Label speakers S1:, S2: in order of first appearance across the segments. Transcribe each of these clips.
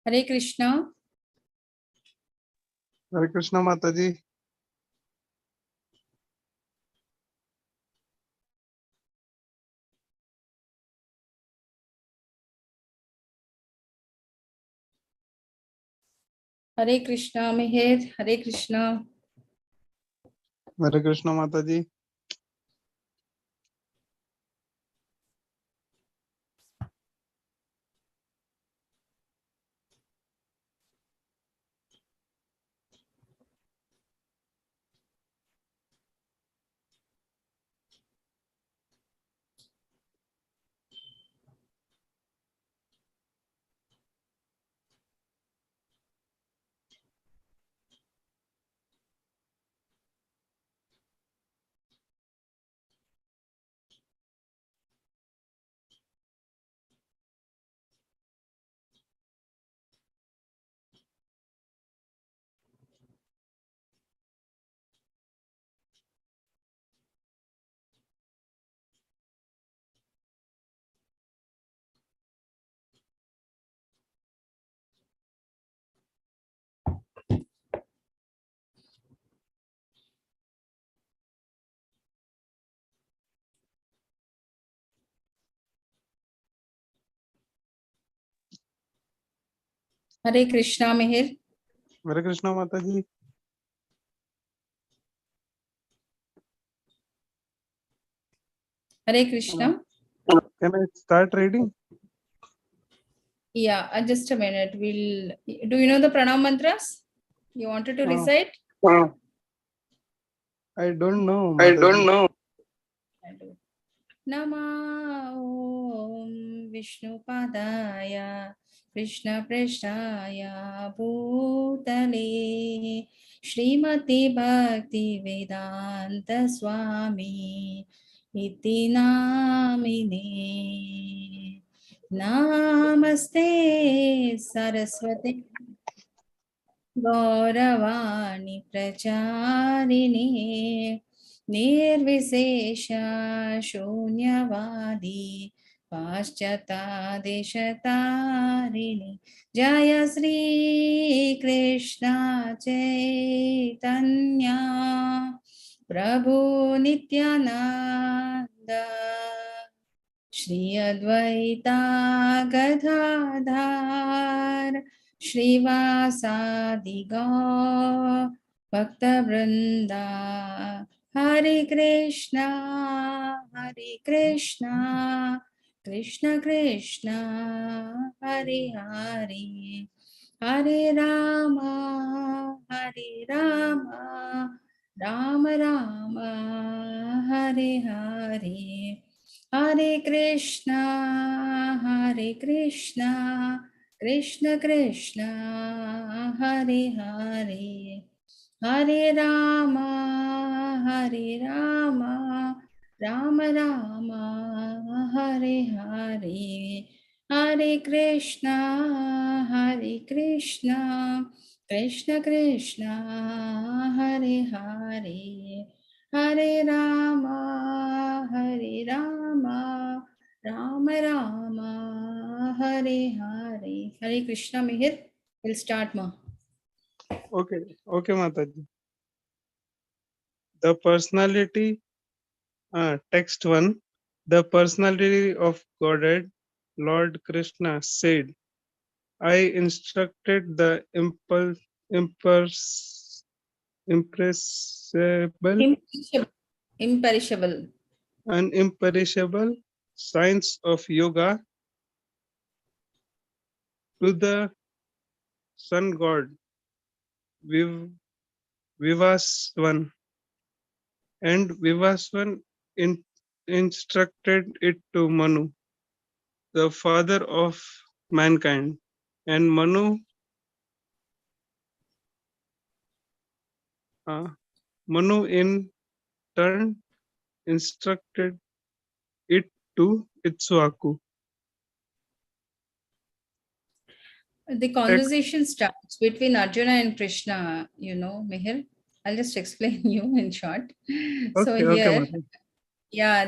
S1: Hare Krishna.
S2: Hare Krishna Mataji.
S1: Hare Krishna Meher. Hare Krishna.
S2: Hare Krishna Mataji.
S1: Hare Krishna Meher.
S2: Hare Krishna Mataji.
S1: Hare Krishna.
S2: Can I start reading?
S1: Yeah, just a minute. Do you know the pranam mantras? You wanted to recite?
S2: I don't know.
S3: I
S2: Mataji.
S3: don't know.
S1: Nama Om Vishnu Padaya Krishna Prasthaya Bhutale Srimati Bhakti Vedanta Swami Iti Namine Namaste Saraswati Gauravani Pracharine Nirvisesha Shunyavadi Paschata Deshatarine Jaya Sri Krishna Chaitanya Prabhu Nityananda Shri Advaita Gadadhar Shrivasadi Gaur Bhakta Vrinda Hare Krishna Krishna Krishna Hare Hare Hare Rama Rama Rama Hare Hare Hare Krishna Krishna Krishna Hare Hare Hare Rama Rama Rama Hare Hare Hare Krishna Krishna Krishna Hare Hare Hare Rama Rama Rama Hare Hare. Hare Krishna Mihir. We'll start ma.
S2: Okay, Mataji. The personality, text 1. The personality of Godhead, Lord Krishna said, I instructed the imperishable
S1: Imperishable.
S2: and imperishable science of yoga to the sun god Vivaswan, and Vivaswan instructed it to Manu, the father of mankind, and Manu in turn instructed it to Itzwaku.
S1: The conversation starts between Arjuna and Krishna, Mihir. I'll just explain you in short. So
S2: Okay,
S1: here,
S2: Mataji.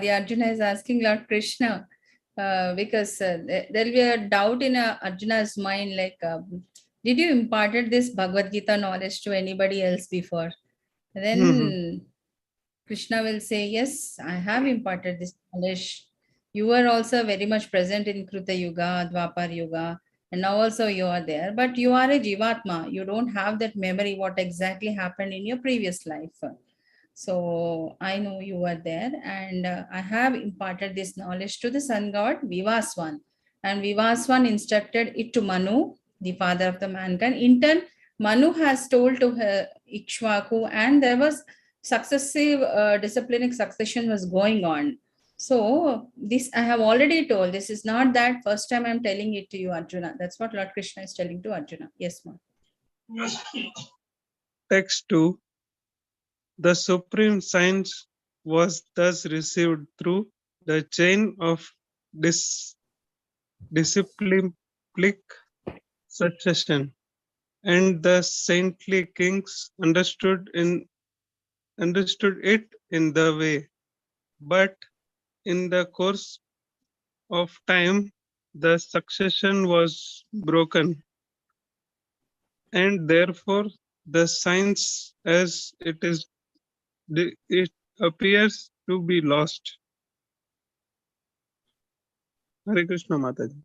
S1: the Arjuna is asking Lord Krishna, because there'll be a doubt in Arjuna's mind, like, did you imparted this Bhagavad Gita knowledge to anybody else before?
S2: Mm-hmm.
S1: Then Krishna will say, yes, I have imparted this knowledge. You were also very much present in Kruta Yuga, Dwapar Yuga, and now also you are there. But you are a Jivatma. You don't have that memory what exactly happened in your previous life. So I know you were there, and I have imparted this knowledge to the sun god Vivaswan. And Vivaswan instructed it to Manu, the father of the mankind. In turn, Manu has told to her Ikshvaku, and there was successive disciplinic succession was going on. So this I have already told. This is not that first time I'm telling it to you, Arjuna. That's what Lord Krishna is telling to Arjuna. Yes, ma'am.
S2: Text 2. The supreme science was thus received through the chain of dis- disciplic succession, and the saintly kings understood it in the way. But in the course of time, the succession was broken, and therefore the science as it appears to be lost. Hare Krishna Mataji.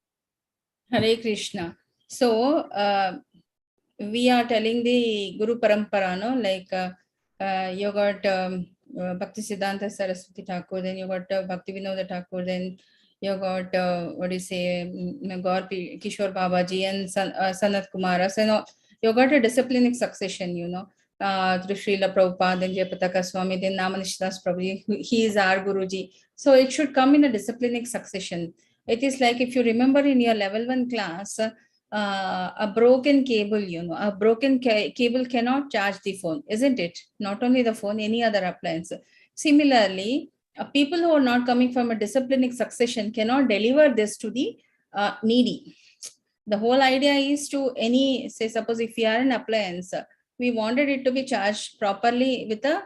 S1: Hare Krishna. So we are telling the Guru Parampara, no? Like you got Bhakti Siddhanta Saraswati Thakur, then you got Bhakti Vinod Thakur, then you got what do you say, Gaur Kishore Babaji and Sanat Kumara. So you got a disciplinic succession, you know. Through Srila Prabhupada, then Jayapataka Swami, then Namanishdas Prabhuji, he is our Guruji. So it should come in a disciplinic succession. It is like if you remember in your level 1 class, a broken cable, you know, a broken cable cannot charge the phone, isn't it? Not only the phone, any other appliance. Similarly, people who are not coming from a disciplinic succession cannot deliver this to the needy. The whole idea is to any, say, suppose if we are an appliance, we wanted it to be charged properly with a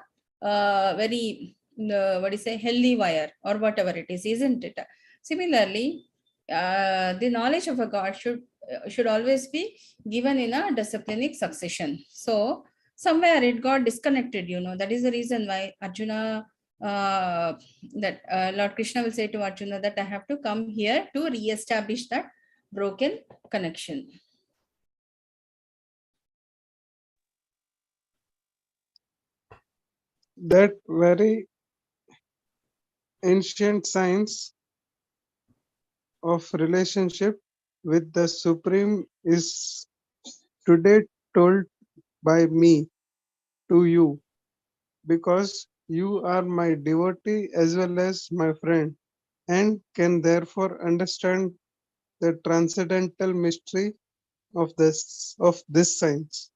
S1: very, what do you say, healthy wire or whatever it is, isn't it? Similarly, the knowledge of a god should always be given in a disciplinic succession. So somewhere it got disconnected, you know. That is the reason why Arjuna, that Lord Krishna will say to Arjuna that I have to come here to re-establish that broken connection.
S2: That very ancient science of relationship with the Supreme is today told by me to you, because you are my devotee as well as my friend, and can therefore understand the transcendental mystery of this science.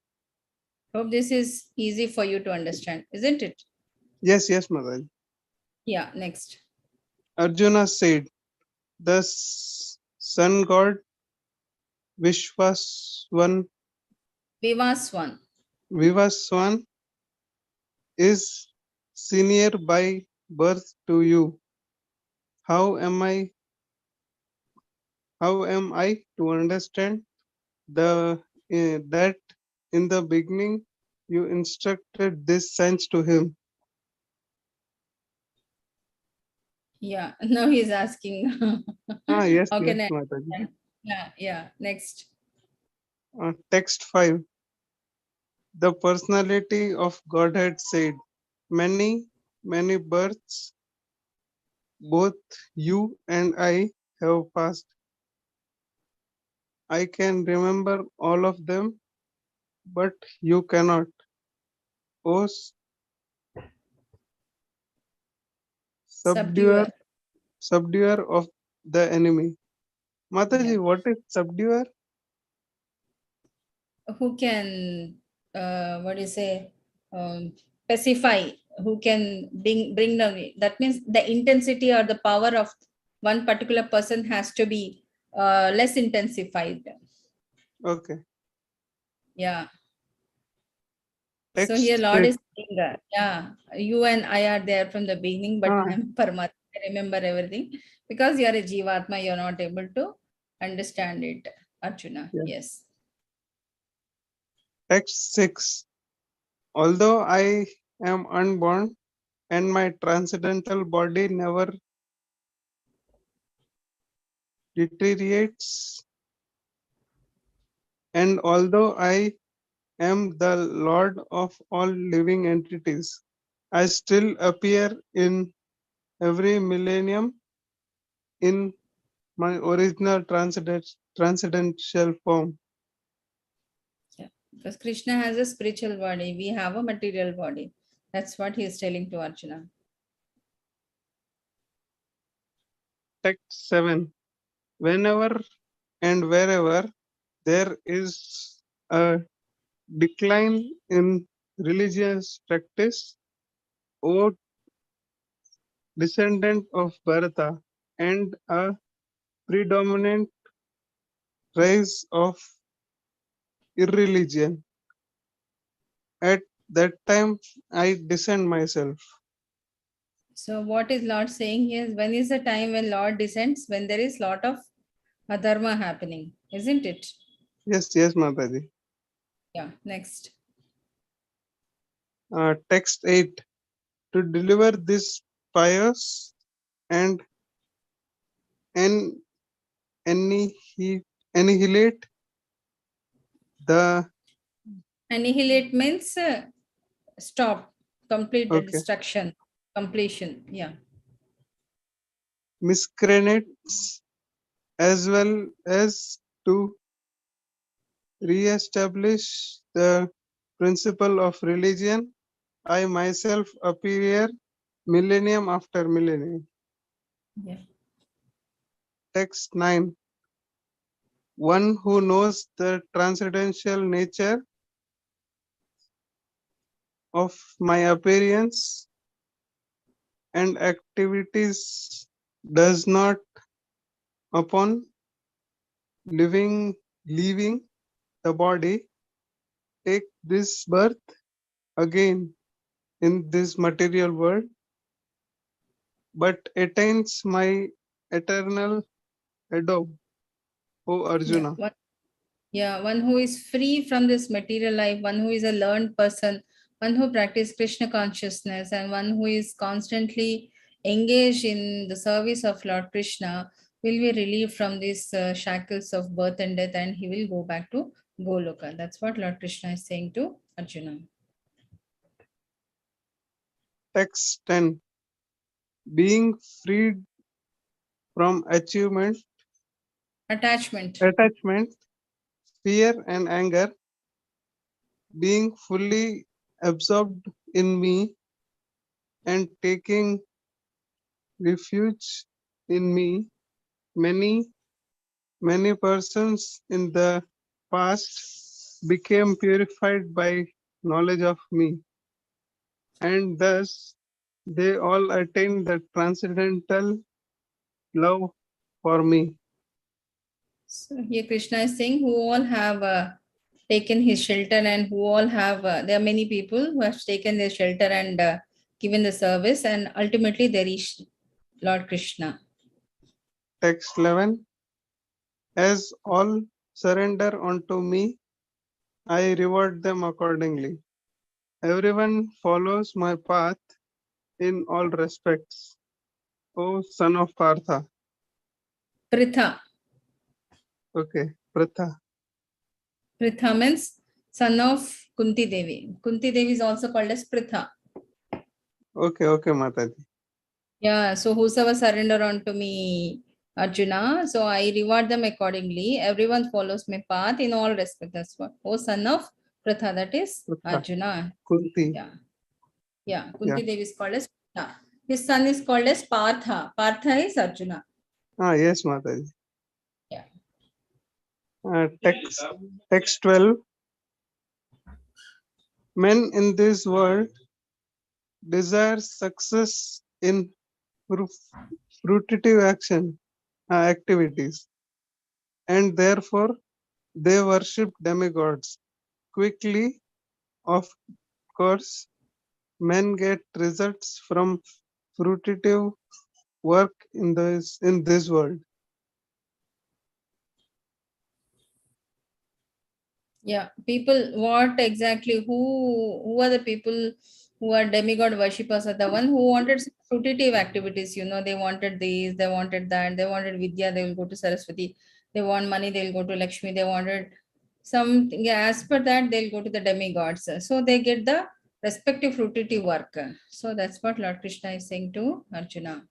S1: Hope this is easy for you to understand, isn't it?
S2: Yes, Maharaj.
S1: Yeah, next.
S2: Arjuna said, the sun god
S1: Vivaswan.
S2: Vivaswan is senior by birth to you. How am I to understand that in the beginning you instructed this science to him?
S1: Yeah, now he's asking.
S2: Yes,
S1: How can I
S2: Mataji.
S1: understand? Yeah, next.
S2: Text 5. The personality of Godhead said, many, many births both you and I have passed. I can remember all of them, but you cannot. O subduer,
S1: Subduer.
S2: subduer of the enemy.
S1: Yeah.
S2: Mataji, what is subduer?
S1: Who can, what do you say, pacify, who can bring down. That means the intensity or the power of one particular person has to be less intensified.
S2: Okay.
S1: Yeah. So here
S2: Text
S1: Lord
S2: 6.
S1: is saying that, yeah, you and I are there from the beginning, but
S2: Ah,
S1: I'm Paramatma. I remember everything Because you are a Jivatma, you are not able to understand it, Arjuna.
S2: Yeah.
S1: Yes.
S2: Text 6. Although I am unborn and my transcendental body never deteriorates, and although I am the Lord of all living entities, I still appear in every millennium in my original transcendental form.
S1: Yeah. Because Krishna has a spiritual body, we have a material body. That's what he is telling to Arjuna.
S2: Text 7. Whenever and wherever there is a decline in religious practice, O descendant of Bharata, and a predominant rise of irreligion, at that time I descend myself.
S1: So what is Lord saying here? When is the time when Lord descends? When there is lot of adharma happening, isn't it?
S2: Yes, yes, Mataji.
S1: Yeah. Next.
S2: Text 8. To deliver this pious and an annihilate the
S1: Annihilate means stop, complete the
S2: okay
S1: destruction, completion. Yeah.
S2: miscreants, as well as to re-establish the principle of religion, I myself appear millennium after millennium.
S1: Yeah.
S2: Text 9. One who knows the transcendental nature of my appearance and activities does not, upon leaving the body, take this birth again in this material world, but attains my eternal abode, O
S1: Yeah.
S2: Arjuna.
S1: Yeah, one who is free from this material life, one who is a learned person, one who practices Krishna consciousness, and one who is constantly engaged in the service of Lord Krishna will be relieved from these shackles of birth and death, and he will go back to Goloka. That's what Lord Krishna is saying to Arjuna.
S2: Text 10. Being freed from
S1: Attachment.
S2: attachment, fear, and anger, being fully absorbed in me and taking refuge in me, many, many persons in the past became purified by knowledge of me, and thus they all attained the transcendental love for me.
S1: So here Krishna is saying who all have taken his shelter and who all have, there are many people who have taken their shelter and given the service, and ultimately they reach Lord Krishna.
S2: Text 11. As all surrender unto me, I reward them accordingly. Everyone follows my path in all respects, O son of Partha.
S1: Pritha.
S2: Okay, Pratha.
S1: Pritha means son of Kunti Devi. Kunti Devi is also called as Pritha.
S2: Okay, okay, Mataji.
S1: Yeah, so whosoever surrender unto me, Arjuna, so I reward them accordingly. Everyone follows my path in all respects. That's what. Oh, son of Pritha, that is
S2: Pratha.
S1: Arjuna.
S2: Kunti.
S1: Yeah. Yeah,
S2: Yeah.
S1: Kunti Devi is called as Pritha. His son is called as Partha. Partha is Arjuna.
S2: Yes, Mataji.
S1: Yeah.
S2: Text 12. Men in this world desire success in fruitive activities, and therefore they worship demigods. Quickly, of course, men get results from fruitive work in this world.
S1: Yeah, people, what exactly, who are the people who are demigod worshippers? Are the one who wanted fruitive activities, you know, they wanted these, they wanted that, they wanted vidya, they will go to Saraswati. They want money, they'll go to Lakshmi. They wanted something, yeah, as per that they'll go to the demigods, so they get the respective fruitive work. So that's what Lord Krishna is saying to Arjuna.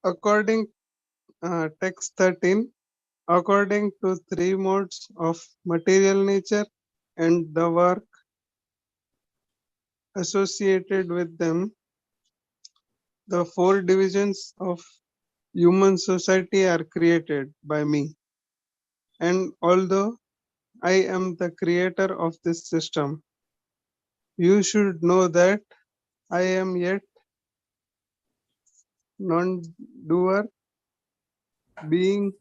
S2: According text 13, according to three modes of material nature and the work associated with them, the four divisions of human society are created by me. And although I am the creator of this system, you should know that I am yet non-doer, being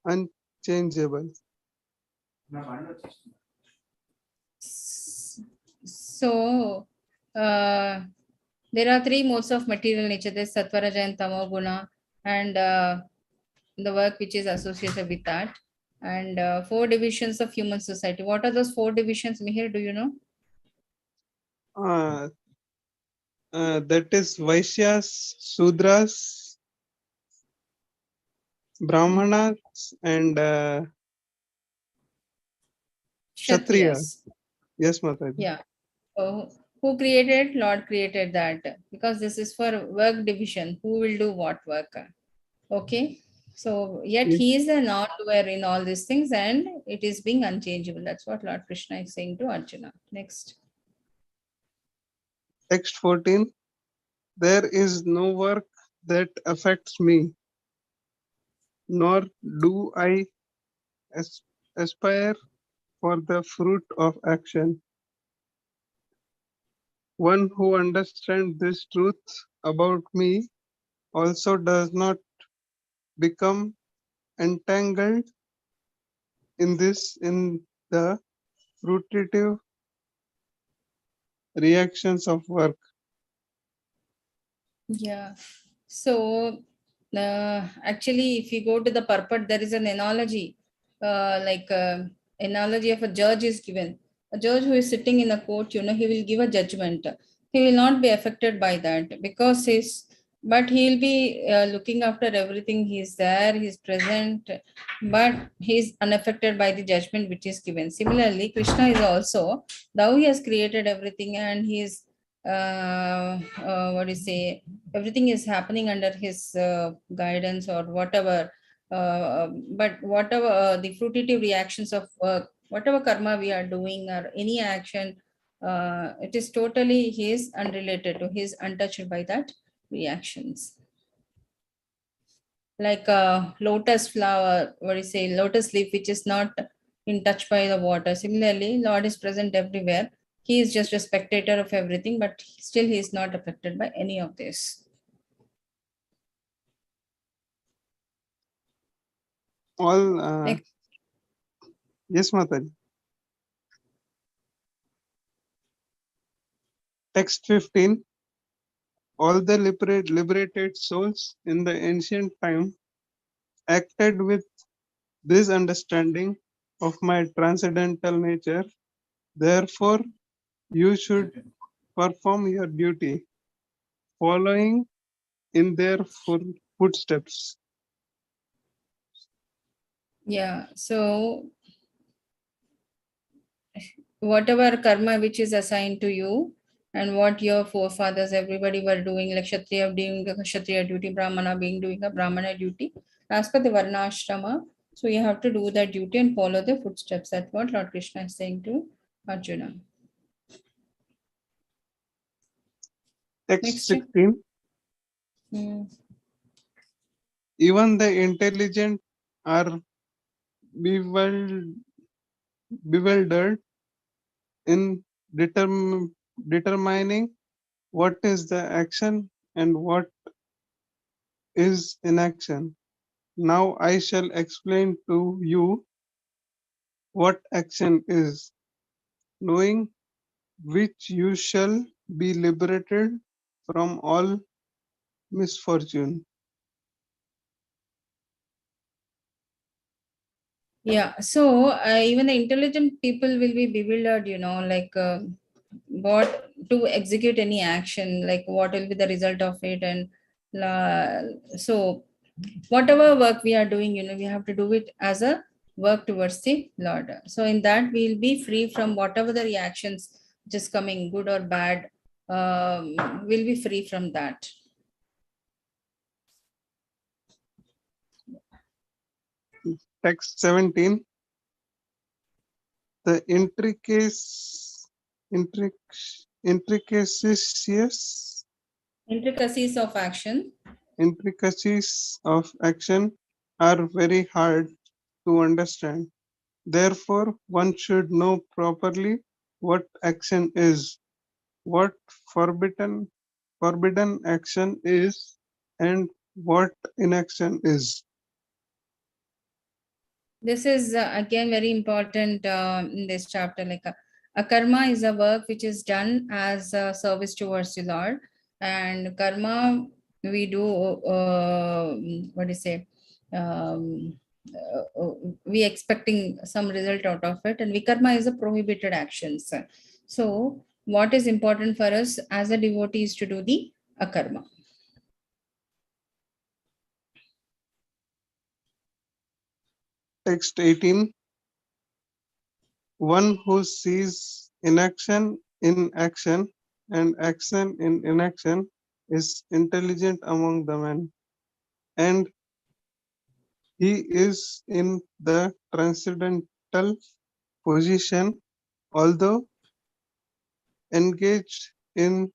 S2: unchangeable.
S1: So there are three modes of material nature. There's sattva, raja, and tamo guna, and the work which is associated with that, and four divisions of human society. What are those four divisions, Mihir? Do you know?
S2: Uh, that is Vaishyas, Sudras, Brahmanas, and Kshatriyas.
S1: Kshatriyas.
S2: Yes, Mataji.
S1: Yeah. So who created? Lord created that, because this is for work division. Who will do what work? Okay. So yet
S2: Yes.
S1: he is a non-doer in all these things, and it is being unchangeable. That's what Lord Krishna is saying to Arjuna. Next.
S2: Text 14. There is no work that affects me, nor do I aspire for the fruit of action. One who understands this truth about me also does not become entangled in the fruitive reactions of work.
S1: Yeah. So actually, if you go to the purport, there is an analogy, analogy of a judge is given. A judge who is sitting in a court, you know, he will give a judgment. He will not be affected by that, because but he'll be looking after everything. He's there, he's present, but he's unaffected by the judgment which is given. Similarly, Krishna is also, thou he has created everything, and he's what do you say, everything is happening under his guidance or whatever, but whatever the fruitive reactions of work, whatever karma we are doing or any action, it is totally his, unrelated to his, untouched by that reactions. Like a lotus flower, what do you say, lotus leaf, which is not in touch by the water. Similarly, Lord is present everywhere. He is just a spectator of everything, but still he is not affected by any of this.
S2: All
S1: Next.
S2: yes, Mataji. Text 15. All the liberated souls in the ancient time acted with this understanding of my transcendental nature. Therefore, you should perform your duty, following in their footsteps.
S1: Yeah, so whatever karma which is assigned to you, and what your forefathers, everybody were doing, like Kshatriya doing a Kshatriya duty, Brahmana being doing a Brahmana duty, as per the Varna Ashrama. So you have to do that duty and follow the footsteps. That's what Lord Krishna is saying to Arjuna.
S2: Text
S1: Next.
S2: 16.
S1: Hmm.
S2: Even the intelligent are bewildered, bewildered in determining what is the action and what is inaction. Now I shall explain to you what action is, knowing which you shall be liberated from all misfortune.
S1: Yeah, so even the intelligent people will be bewildered, like what to execute any action, like what will be the result of it, and so whatever work we are doing, we have to do it as a work towards the Lord. So in that we'll be free from whatever the reactions just coming, good or bad, we'll be free from that.
S2: Text 17. The intricacies
S1: Intricacies of action.
S2: intricacies of action are very hard to understand. Therefore, one should know properly what action is, what forbidden action is, and what inaction is.
S1: This is again very important in this chapter. Like a karma is a work which is done as a service towards the Lord, and karma we do. What do you say? Um, we expecting some result out of it, and vikarma is a prohibited actions. So, what is important for us as a devotee is to do the akarma.
S2: Text 18. One who sees inaction in action and action in inaction is intelligent among the men, and he is in the transcendental position, although engaged in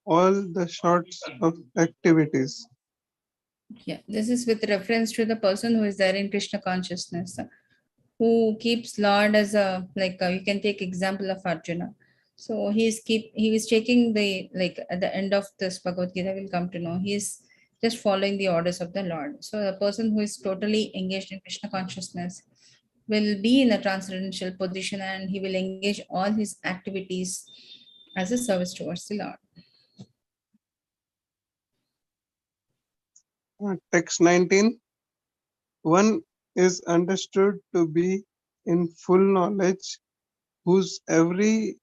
S2: all the sorts of activities.
S1: Yeah, this is with reference to the person who is there in Krishna consciousness, who keeps Lord as a, like you can take example of Arjuna. So he is taking the, like at the end of this Bhagavad Gita will come to know he is just following the orders of the Lord. So the person who is totally engaged in Krishna consciousness will be in a transcendental position, and he will engage all his activities as a service towards the Lord.
S2: Text 19. One is understood to be in full knowledge, whose every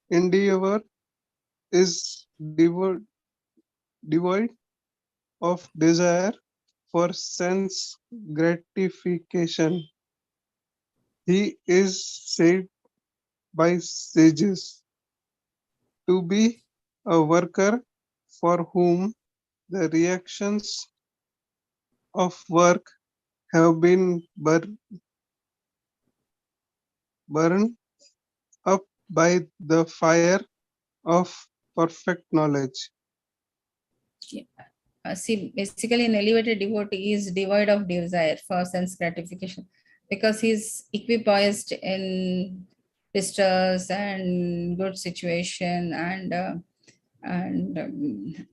S2: endeavor is devoid of desire for sense gratification. He is said by sages to be a worker for whom the reactions of work have been burned up by the fire of perfect knowledge.
S1: Yeah. See, basically, an elevated devotee is devoid of desire for sense gratification because he's equipoised in distress and good situation, and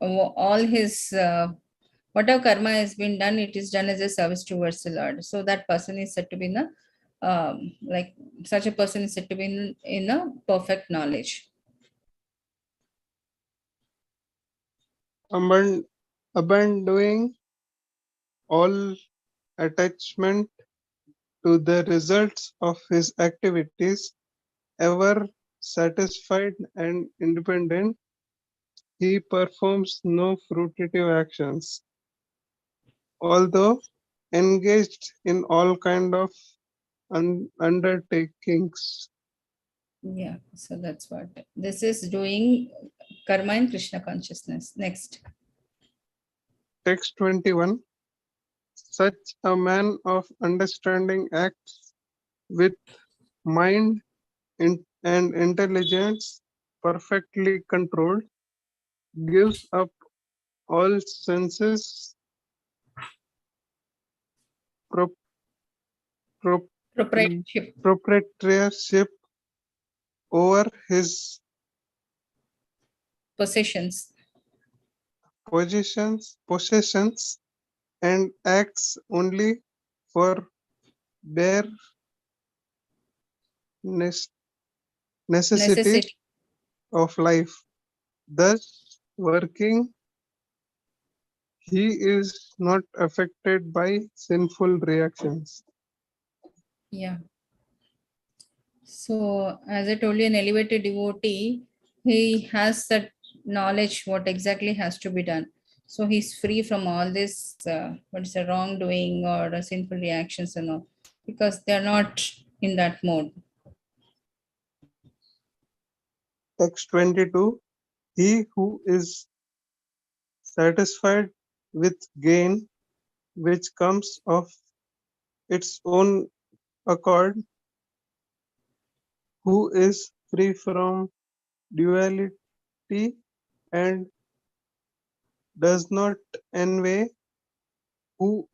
S1: all his whatever karma has been done, it is done as a service towards the Lord. So that person is said to be in a like such a person is said to be in a perfect knowledge.
S2: Abandoning all attachment to the results of his activities, ever satisfied and independent, he performs no fruitive actions, although engaged in all kind of undertakings.
S1: Yeah, so that's what this is doing karma in Krishna consciousness. Next.
S2: Text 21. Such a man of understanding acts with mind and intelligence perfectly controlled, gives up all senses, pro- pro-
S1: Proprietorship.
S2: proprietorship over his
S1: Possessions.
S2: possessions, and acts only for bare necessity
S1: Necessity.
S2: of life. Thus, working, he is not affected by sinful reactions.
S1: Yeah. So, as I told you, an elevated devotee, he has that knowledge what exactly has to be done. So he's free from all this, what is the wrongdoing or sinful reactions and all, because they're not in that mode.
S2: Text 22. He who is satisfied with gain which comes of its own accord, who is free from duality and does not envy, who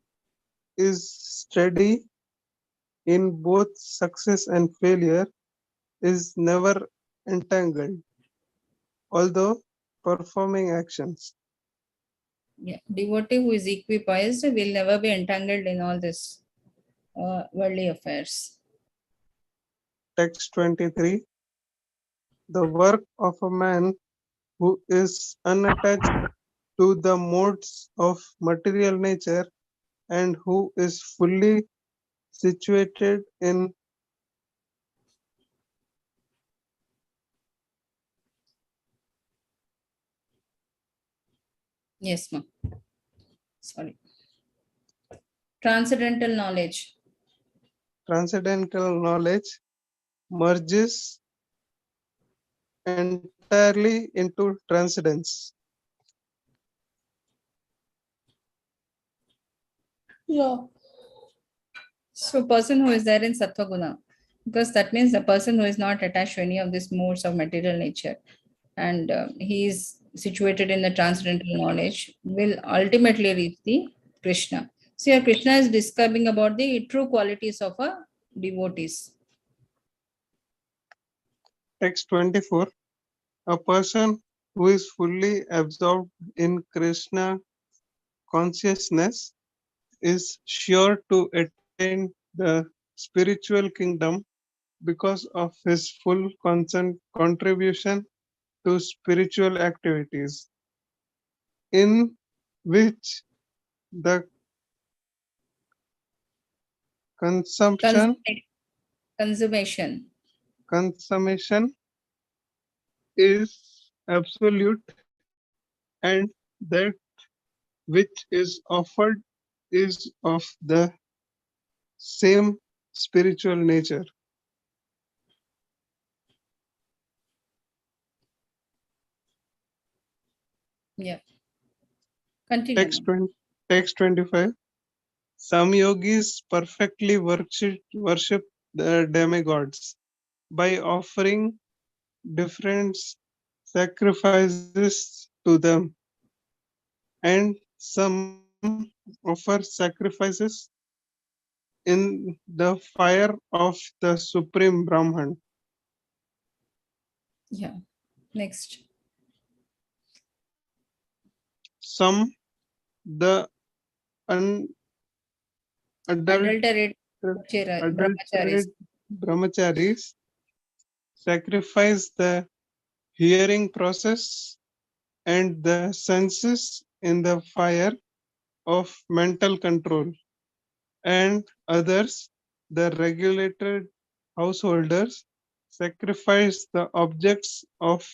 S2: is steady in both success and failure, is never entangled, although performing actions.
S1: Yeah, devotee who is equipoised will never be entangled in all this worldly affairs.
S2: Text 23. The work of a man who is unattached to the modes of material nature and who is fully situated in
S1: Yes, ma'am. Sorry. Transcendental knowledge.
S2: transcendental knowledge merges entirely into transcendence.
S1: Yeah. So, person who is there in Sattva Guna, because that means the person who is not attached to any of these modes of material nature and he is situated in the transcendental knowledge will ultimately reach the Krishna. So, here Krishna is describing about the true qualities of a devotees.
S2: Text 24. A person who is fully absorbed in Krishna consciousness is sure to attain the spiritual kingdom because of his full contribution to spiritual activities, in which the consumption
S1: Consummation.
S2: consummation is absolute, and that which is offered is of the same spiritual nature.
S1: Yeah. Continue.
S2: Text 20, text 25. Some yogis perfectly worship the demigods by offering different sacrifices to them, and some offer sacrifices in the fire of the Supreme Brahman.
S1: Yeah. Next.
S2: Some, the
S1: Adulterate brahmacharis.
S2: unadulterated brahmacharis sacrifice the hearing process and the senses in the fire of mental control, and others, the regulated householders, sacrifice the objects of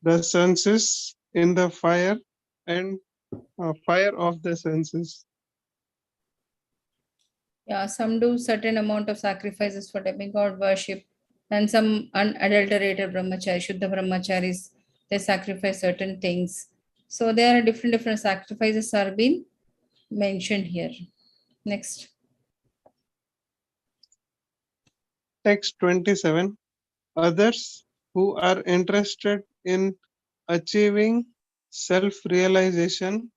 S2: the senses in the fire and fire of the senses.
S1: Yeah, some do certain amount of sacrifices for demigod worship, and some unadulterated brahmachari, Shuddha brahmacharis, they sacrifice certain things. So there are different sacrifices are being mentioned here. Next.
S2: Text 27. Others who are interested in achieving self-realization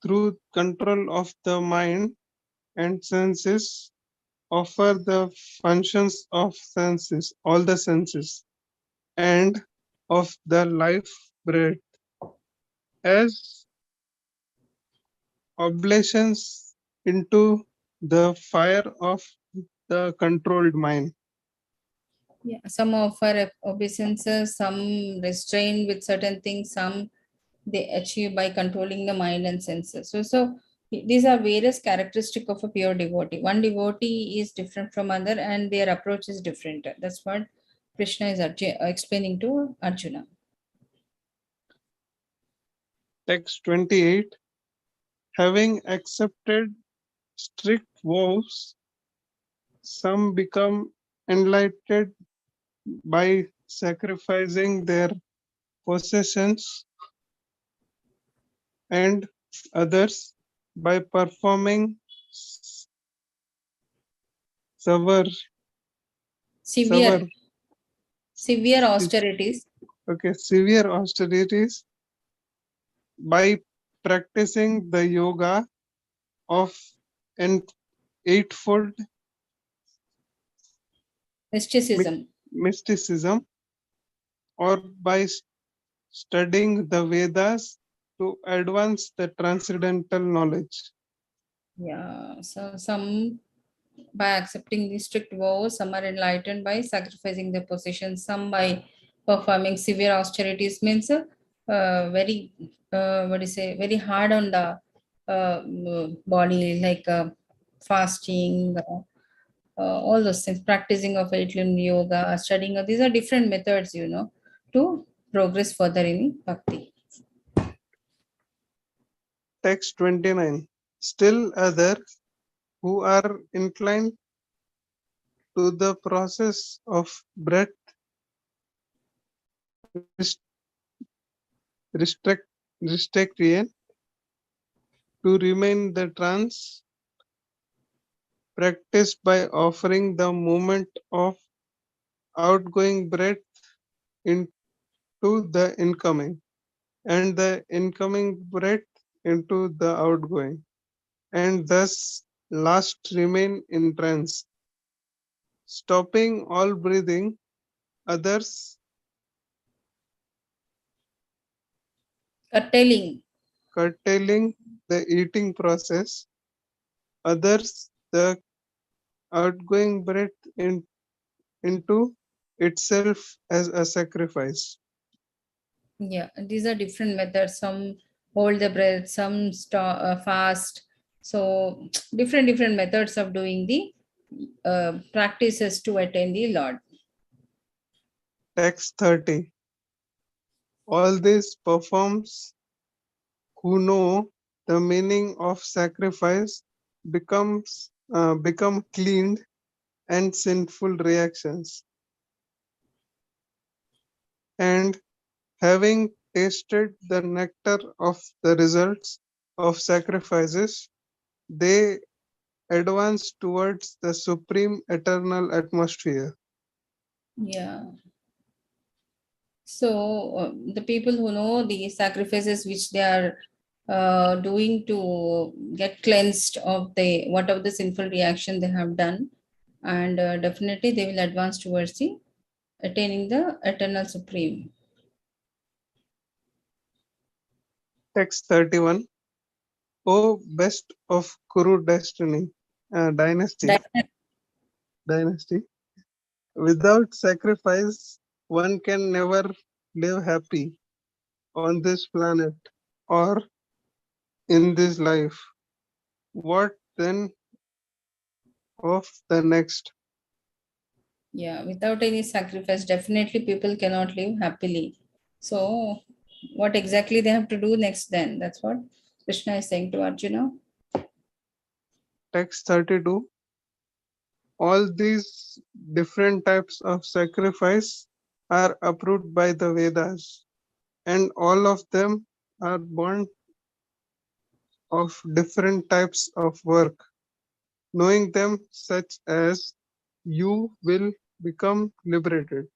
S2: through control of the mind and senses offer the functions of senses, all the senses, and of the life breath as oblations into the fire of the controlled mind.
S1: Yeah, some offer obeisances, some restrain with certain things, some they achieve by controlling the mind and senses. So these are various characteristics of a pure devotee. One devotee is different from other, and their approach is different. That's what Krishna is explaining to Arjuna.
S2: Text 28. Having accepted strict vows, some become enlightened by sacrificing their possessions, and others by performing sever
S1: Severe,
S2: sever
S1: severe austerities.
S2: severe austerities by practicing the yoga of an eightfold
S1: Mysticism.
S2: mysticism, or by studying the Vedas to advance the transcendental knowledge.
S1: Yeah, so some by accepting the strict vows, some are enlightened by sacrificing their possessions, some by performing severe austerities, means very, what do you say, very hard on the body, like fasting, all those things, practicing of eight-limb yoga, studying. These are different methods, to progress further in bhakti.
S2: Text 29. Still other who are inclined to the process of breath restrict, restriction to remain the trance practiced by offering the movement of outgoing breath into the incoming, and the incoming breath into the outgoing, and thus last remain in trance, stopping all breathing, others
S1: Curtailing.
S2: curtailing the eating process, others the outgoing breath into itself as a sacrifice.
S1: Yeah, these are different methods. Some hold the breath, some fast. So different methods of doing the practices to attain the Lord.
S2: Text 30. All this performs who know the meaning of sacrifice become cleaned and sinful reactions, and having tasted the nectar of the results of sacrifices, they advance towards the supreme eternal atmosphere.
S1: Yeah. So the people who know the sacrifices which they are doing to get cleansed of the whatever the sinful reaction they have done, and definitely they will advance towards the attaining the eternal supreme.
S2: Text 31. O best of Kuru dynasty, without sacrifice, one can never live happy on this planet or in this life. What then of the next?
S1: Yeah, without any sacrifice, definitely people cannot live happily. So, what exactly they have to do next then? That's what Krishna is saying to Arjuna.
S2: Text 32. All these different types of sacrifice are approved by the Vedas, and all of them are born of different types of work. Knowing them such as you will become liberated.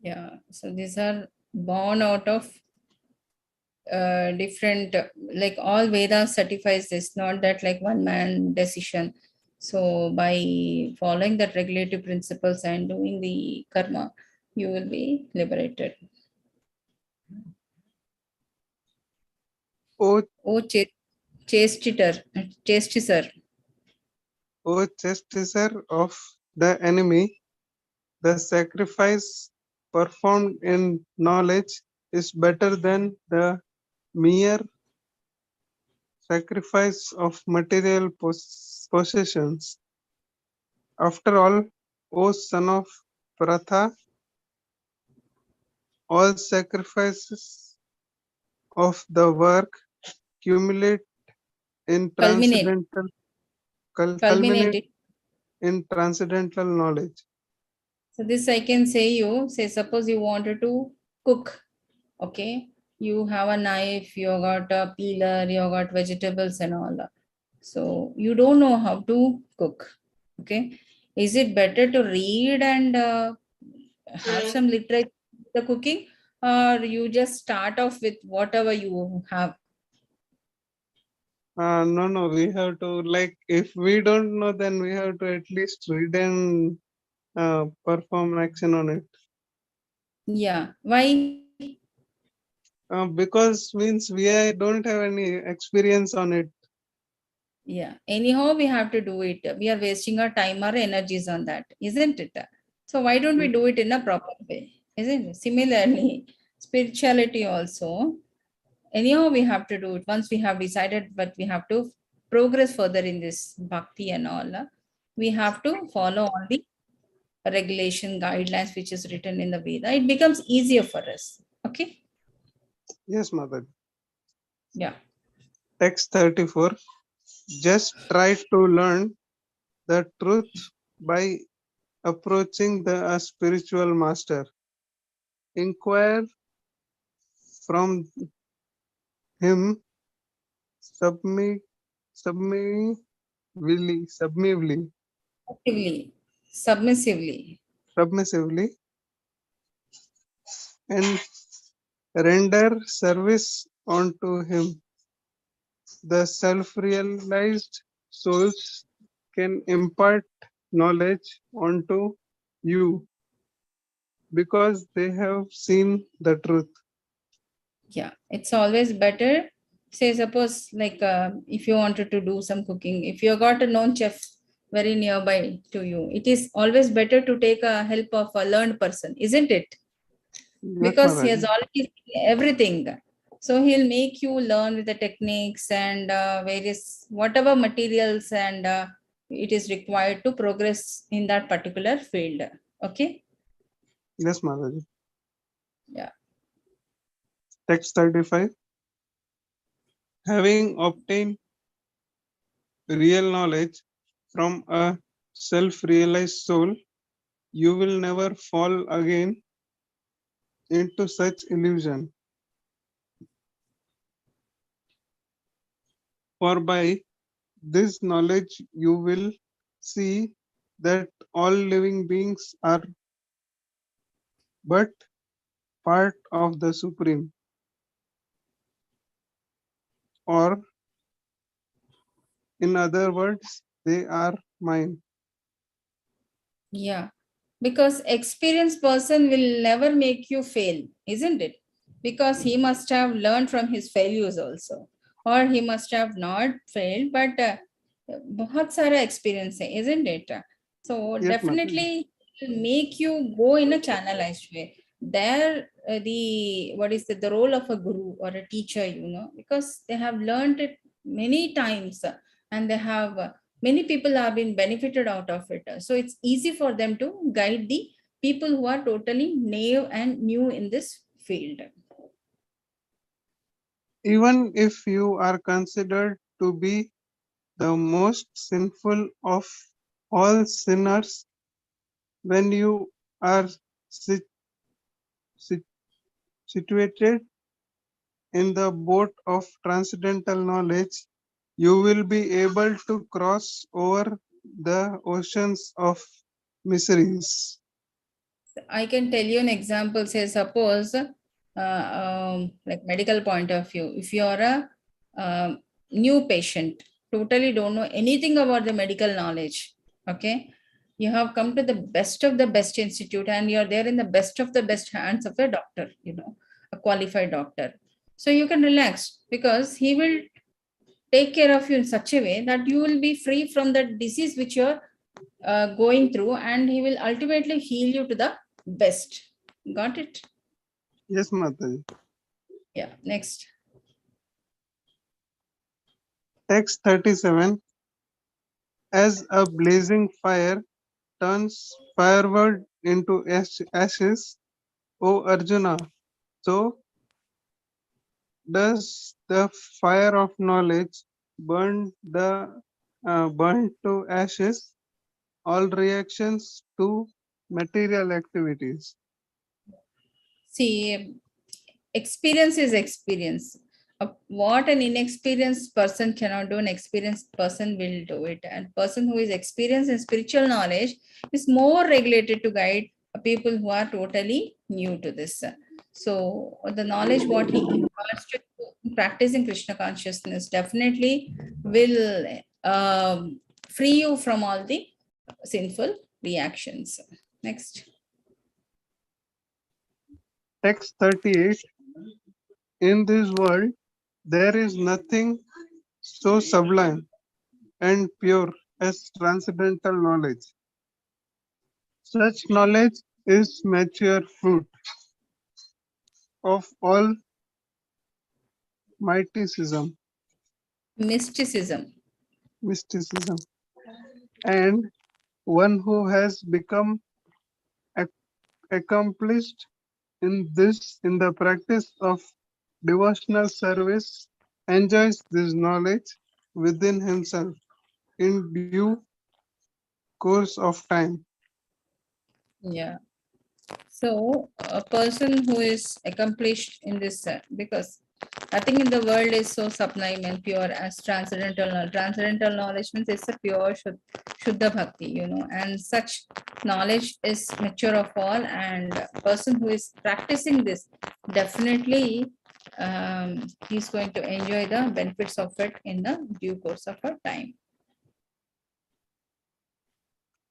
S1: Yeah, so these are born out of different, like all Vedas certifies this, not that like one man decision. So, by following that regulative principles and doing the karma, you will be liberated.
S2: O,
S1: Oh, chastiser.
S2: o chastiser of the enemy, the sacrifice performed in knowledge is better than the mere sacrifice of material possessions. After all, O son of Pratha, all sacrifices of the work culminate in
S1: Culminate.
S2: culminate
S1: Culminate.
S2: in transcendental knowledge.
S1: So this I can say you, say suppose you wanted to cook, okay? You have a knife, you got a peeler, you got vegetables and all. So you don't know how to cook, okay? Is it better to read and have some literature the cooking, or you just start off with whatever you have?
S2: No, we have to, like, if we don't know, then we have to at least read and perform action on it.
S1: Yeah. Why?
S2: Because means don't have any experience on it.
S1: Yeah. Anyhow, we have to do it. We are wasting our time, our energies on that, isn't it? So why don't we do it in a proper way? Isn't it? Similarly, spirituality also. Anyhow, we have to do it. Once we have decided, but we have to progress further in this bhakti and all. We have to follow all the regulation guidelines which is written in the Veda. It becomes easier for us. Okay.
S2: Yes, mother.
S1: Yeah.
S2: Text 34. Just try to learn the truth by approaching a spiritual master. Inquire from him submi- submissively,
S1: Submissively.
S2: submissively, and render service unto him. The self-realized souls can impart knowledge unto you because they have seen the truth.
S1: Yeah, it's always better. Say, suppose, like, if you wanted to do some cooking, if you got a known chef very nearby to you, it is always better to take a help of a learned person, isn't it?
S2: Yes,
S1: Because he has
S2: Mataji.
S1: already seen everything. So he'll make you learn with the techniques and various whatever materials and it is required to progress in that particular field. Okay.
S2: Yes, Mataji.
S1: Yeah.
S2: Text 35. Having obtained real knowledge from a self-realized soul, you will never fall again into such illusion. For by this knowledge you will see that all living beings are but part of the Supreme, or in other words, they are mine.
S1: Yeah, because experienced person will never make you fail, isn't it? Because he must have learned from his failures also, or he must have not failed, but बहुत सारा experience है, isn't it? So
S2: Yes, Mataji.
S1: definitely it will make you go in a channelized way. There, the what is the role of a guru or a teacher, because they have learned it many times and they have many people have been benefited out of it. So it's easy for them to guide the people who are totally new and new in this field.
S2: Even if you are considered to be the most sinful of all sinners, when you are sit- sit- situated in the boat of transcendental knowledge, you will be able to cross over the oceans of miseries.
S1: I can tell you an example. Say, suppose, like medical point of view, if you are a new patient, totally don't know anything about the medical knowledge, okay? You have come to the best institute, and you're there in the best of the best hands of a doctor, a qualified doctor. So you can relax because he will take care of you in such a way that you will be free from the disease which you're going through, and he will ultimately heal you to the best. Got it?
S2: Yes, Mataji.
S1: Yeah. Next.
S2: Text 37. As a blazing fire turns firewood into ashes, O Arjuna, so does the fire of knowledge burn to ashes all reactions to material activities.
S1: See, experience is experience. What an inexperienced person cannot do, an experienced person will do it. And person who is experienced in spiritual knowledge is more regulated to guide people who are totally new to this. So the knowledge what he imparts to practicing Krishna consciousness definitely will free you from all the sinful reactions. Next.
S2: Text 38. In this world, there is nothing so sublime and pure as transcendental knowledge. Such knowledge is mature fruit of all
S1: Mysticism.
S2: mysticism, and one who has become accomplished in the practice of devotional service enjoys this knowledge within himself in due course of time.
S1: Yeah. So a person who is accomplished in this, because nothing in the world is so sublime and pure as transcendental knowledge. Transcendental knowledge means it's a pure Shuddha Bhakti, and such knowledge is mature of all, and a person who is practicing this definitely he's going to enjoy the benefits of it in the due course of our time.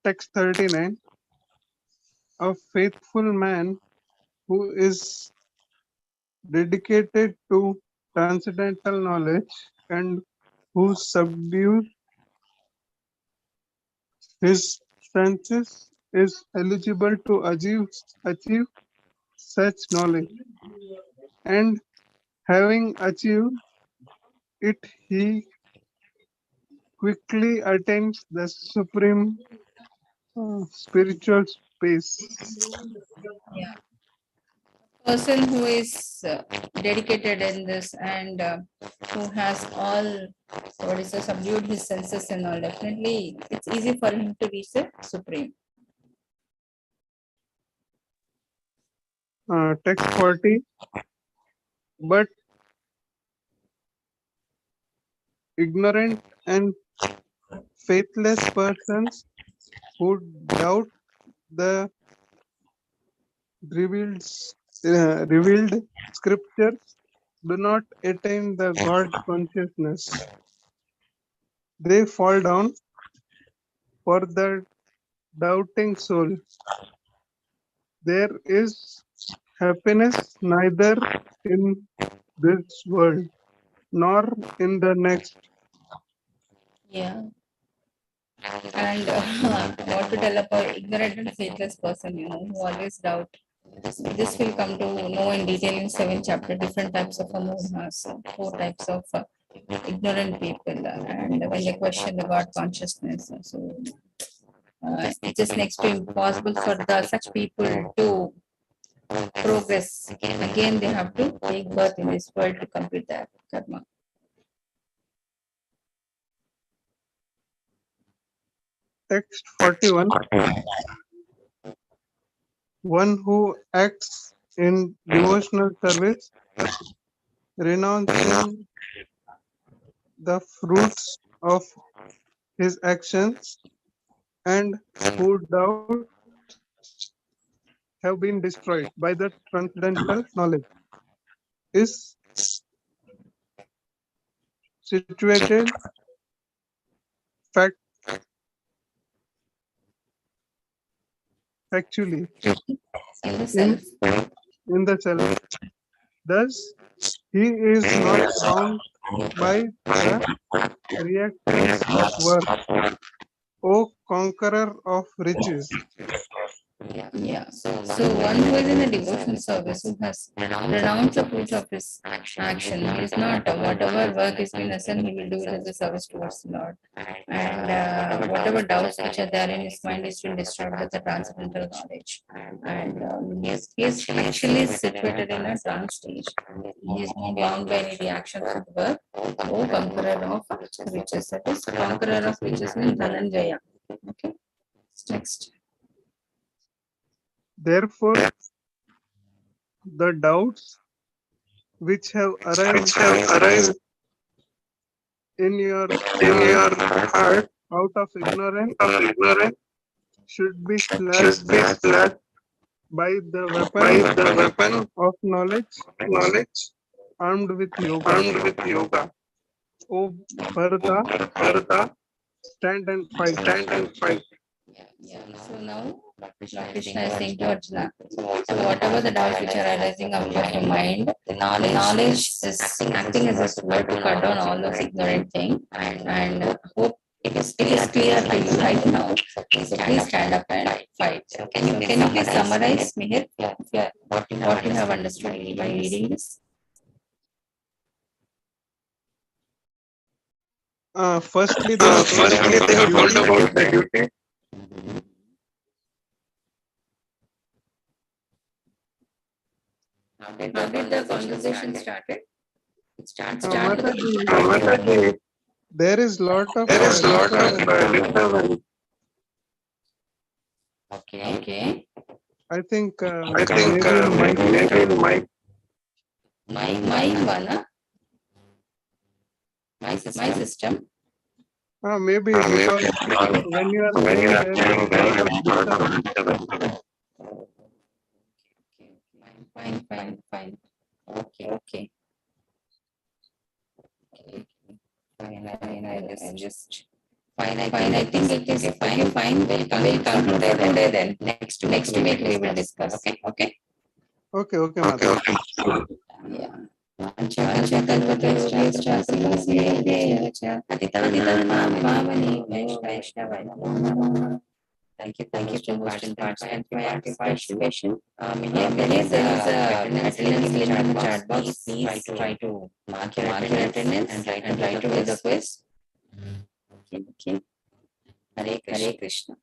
S2: Text 39. A faithful man who is dedicated to transcendental knowledge and who subdues his senses is eligible to achieve such knowledge, and having achieved it, he quickly attains the supreme spiritual space.
S1: Yeah. Person who is dedicated in this and who has all what is subdued his senses and all, definitely it's easy for him to reach the supreme.
S2: Text 40. But ignorant and faithless persons who doubt the revealed, revealed scriptures do not attain the God consciousness. They fall down for the doubting soul. There is happiness neither in this world nor in the next.
S1: Yeah. And what to tell about ignorant and faithless person, who always doubt. So this will come to know in detail in 7th chapter, different types of amorhas, 4 types of ignorant people, and when they question the God consciousness. So it is next to impossible for such people to progress. Again, they have to take birth in this world to complete their karma.
S2: Text 41. One who acts in devotional service, renouncing the fruits of his actions, and whose doubts have been destroyed by the transcendental knowledge, is situated fact, factually
S1: In the
S2: in,
S1: self.
S2: in the self. Thus, he is not bound by the reactions of work. O conqueror of riches.
S1: Yeah. So one who is in the devotional service, who has renounced the fruits of his action, he is not, whatever work is being assigned, he will do it as a service towards the Lord. And whatever doubts which are there in his mind is been destroyed with the transcendental knowledge. And he is actually situated in a trance stage. He is not bound by any reactions of work. O conqueror of riches. That is, conqueror of riches means Dhananjaya. Okay. Next.
S2: Therefore, the doubts which have arisen in your heart out of ignorance should be slashed by the weapon of knowledge armed with yoga. O Bharata, stand and fight.
S1: Yeah. So now Krishna is saying to Arjuna, so whatever the doubts which are arising out of your mind, the knowledge is acting as a sword to cut down all those ignorant things, and hope it is clear to you right now. So please stand up and fight. Can you please summarize, Mihir, what you have understood by reading this?
S2: Firstly, they have told about the duty.
S1: How did the conversation started? It started
S2: Mataji, there is lot of disturbance.
S1: Okay.
S2: I think
S1: maybe my one, my system.
S2: maybe because when you are saying there is lot of disturbance.
S1: Fine. Okay. Fine. I just fine. I think it is fine. We'll come today then. Next week we will discuss. Okay.
S2: Okay, Mataji.
S1: Yeah. Thank you for hosting participation. There is a attendance link in the chat box. Please try to mark your attendance and try to do the quiz. Okay. Hare Krishna.